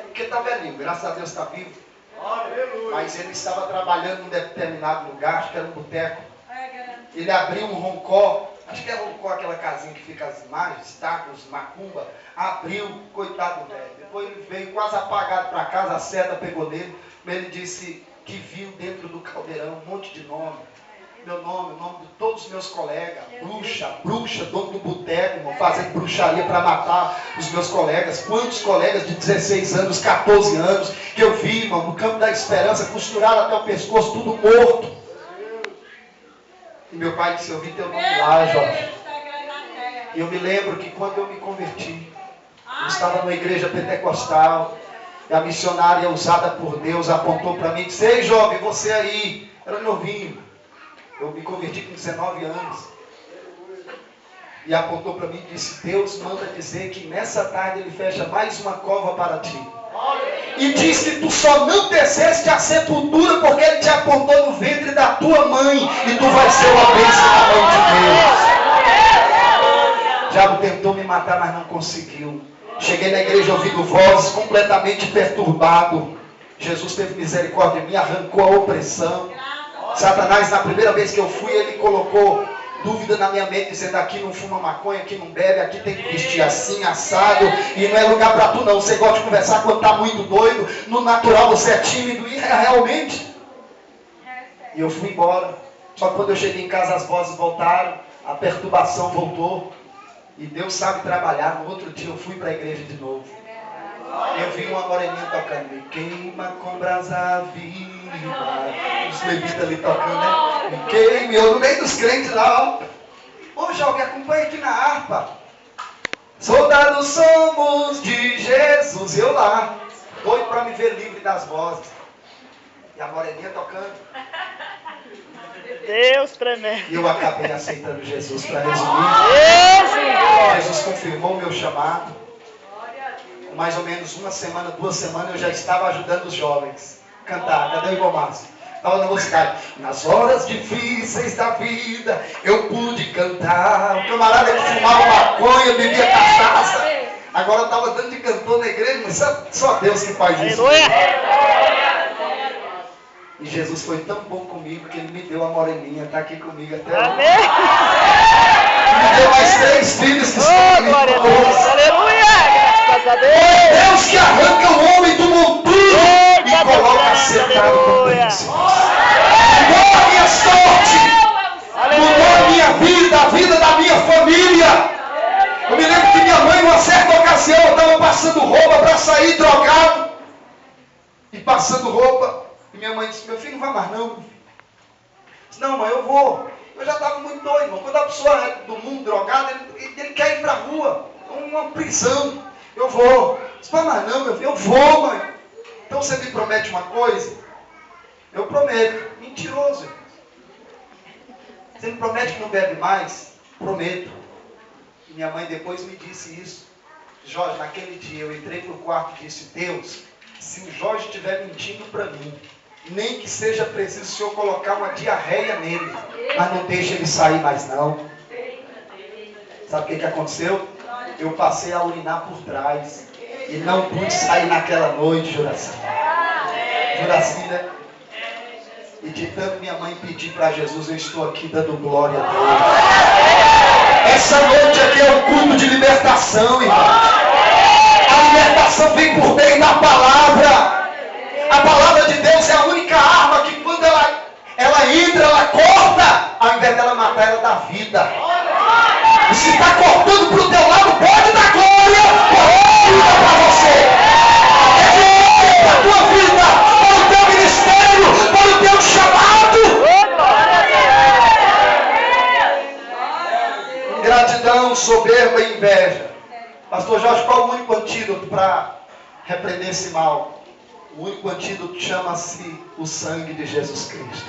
porque está velhinho, graças a Deus está vivo. Mas ele estava trabalhando em um determinado lugar, acho que era um boteco. Ele abriu um roncó, acho que é roncó, aquela casinha que fica as imagens, tacos, macumba. Abriu, coitado do velho. Depois ele veio quase apagado para casa, a seta pegou nele. Ele disse que viu dentro do caldeirão um monte de nome. Meu nome, o nome de todos os meus colegas. Bruxa, dono do boteco, irmão, fazendo bruxaria para matar os meus colegas. Quantos colegas de 16 anos, 14 anos, que eu vi, irmão, no campo da esperança, costurado até o pescoço, tudo morto. E meu pai disse, eu vi teu nome lá, Jorge. E eu me lembro que quando eu me converti, eu estava numa igreja pentecostal, e a missionária usada por Deus apontou para mim e disse, ei jovem, você aí, era novinho. Eu me converti com 19 anos. E apontou para mim e disse, Deus manda dizer que nessa tarde Ele fecha mais uma cova para ti. E diz que tu só não desceste a sepultura porque Ele te apontou no ventre da tua mãe. E tu vai ser uma bênção na mão de Deus. O diabo tentou me matar, mas não conseguiu. Cheguei na igreja ouvindo vozes, completamente perturbado. Jesus teve misericórdia de mim, arrancou a opressão. Satanás, na primeira vez que eu fui, ele colocou dúvida na minha mente, dizendo, aqui não fuma maconha, aqui não bebe, aqui tem que vestir assim, assado, e não é lugar para tu não, você gosta de conversar quando está muito doido, no natural você é tímido, e realmente. E eu fui embora, só que quando eu cheguei em casa as vozes voltaram, a perturbação voltou, e Deus sabe trabalhar. No outro dia eu fui para a igreja de novo. Eu vi uma moreninha tocando, me queima com brasa viva. Os levitas ali tocando, né? Me queime, eu no meio dos crentes lá, ó. Ô, Jogue, acompanha aqui na harpa. Soldados somos de Jesus. Eu lá, doido para me ver livre das vozes. E a moreninha tocando. Deus tremendo. E eu acabei aceitando Jesus, para resumir. Jesus confirmou o meu chamado. Com mais ou menos uma semana, 2 semanas, eu já estava ajudando os jovens a cantar. Cadê o irmão Márcio? Estava na música. Nas horas difíceis da vida, eu pude cantar. O camarada que fumava maconha, bebia cachaça. Agora eu estava dando de cantor na igreja, mas só Deus que faz isso. E Jesus foi tão bom comigo que Ele me deu a moreninha, está aqui comigo até hoje. Amém. Me deu mais 3 filhos que estão comigo. Aleluia! Graças a Deus. É Deus que arranca o homem do monturo e coloca sentado com príncipes. Mudou a minha sorte, mudou a minha vida, a vida da minha família. passando roupa. E minha mãe disse, meu filho, não vai mais não. Meu filho. Disse, não, mãe, eu vou. Eu já estava muito doido, irmão. Quando a pessoa é do mundo drogada, ele quer ir para a rua. Uma prisão. Eu vou. Disse, vai mais não, meu filho. Eu vou, mãe. Então você me promete uma coisa? Eu prometo. Mentiroso, irmão. Você me promete que não bebe mais? Prometo. E minha mãe depois me disse isso. Jorge, naquele dia eu entrei para o quarto e disse, Deus, se o Jorge estiver mentindo para mim, nem que seja preciso o Senhor colocar uma diarreia nele, mas não deixe ele sair mais não. Sabe o que aconteceu? Eu passei a urinar por trás e não pude sair naquela noite, Juraci. Juraci, né? E de tanto minha mãe pedir para Jesus, eu estou aqui dando glória a Deus. Essa noite aqui é um culto de libertação, irmão. A libertação vem por meio da palavra. A palavra de Deus é a única arma que quando ela entra, ela corta, ao invés dela matar, ela dá vida. E se está cortando para o teu lado, pode dar glória, vida para você. É para a tua vida, para o teu ministério, para o teu chamado. Ingratidão, soberba e inveja. Pastor Jorge, qual é o único antídoto para repreender esse mal? O único antídoto chama-se o sangue de Jesus Cristo.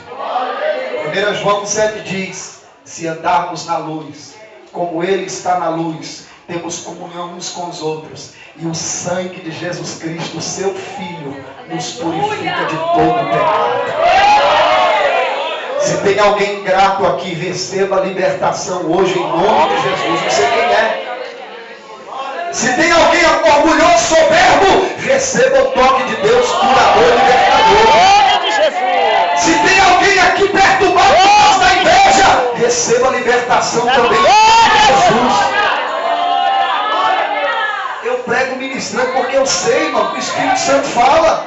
1 João 7 diz, se andarmos na luz, como Ele está na luz, temos comunhão uns com os outros. E o sangue de Jesus Cristo, seu Filho, nos purifica de todo pecado. Se tem alguém ingrato aqui, receba a libertação hoje em nome de Jesus. Não sei quem é. Se tem alguém orgulhoso, soberbo, receba o toque de Deus, curador e libertador. Se tem alguém aqui perturbado por causa da inveja, receba a libertação também de Jesus. Eu prego ministrando porque eu sei, irmão, que o Espírito Santo fala.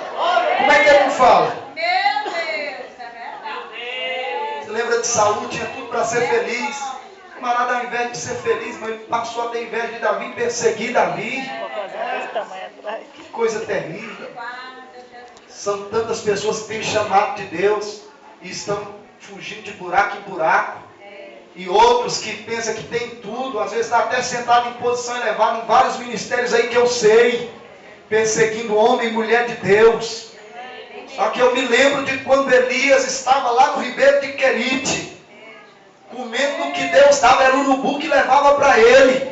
Como é que ele não fala? Você lembra de Saul, tinha tudo para ser feliz. O camarada, ao invés de ser feliz, mas ele passou a ter inveja de Davi, perseguir Davi. Que coisa terrível. São tantas pessoas que têm chamado de Deus e estão fugindo de buraco em buraco. E outros que pensam que tem tudo, às vezes está até sentado em posição elevada em vários ministérios aí que eu sei, perseguindo homem e mulher de Deus. Só que eu me lembro de quando Elias estava lá no Ribeiro de Querite, comendo o que Deus dava, era o urubu que levava para ele.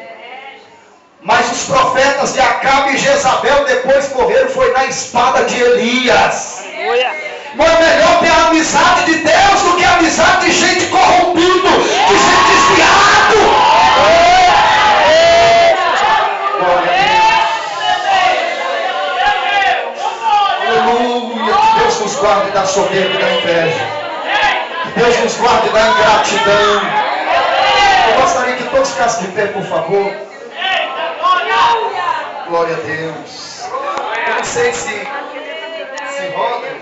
Mas os profetas de Acabe e Jezabel depois morreram, foi na espada de Elias. Mas é melhor ter a amizade de Deus do que a amizade de gente corrompida, de gente desviado. Glória a Deus. Aleluia. Que Deus nos guarde da soberba e da inveja. Que Deus nos guarde da ingratidão. Eu gostaria que todos ficassem de pé, por favor. Glória a Deus. Eu não sei se roda.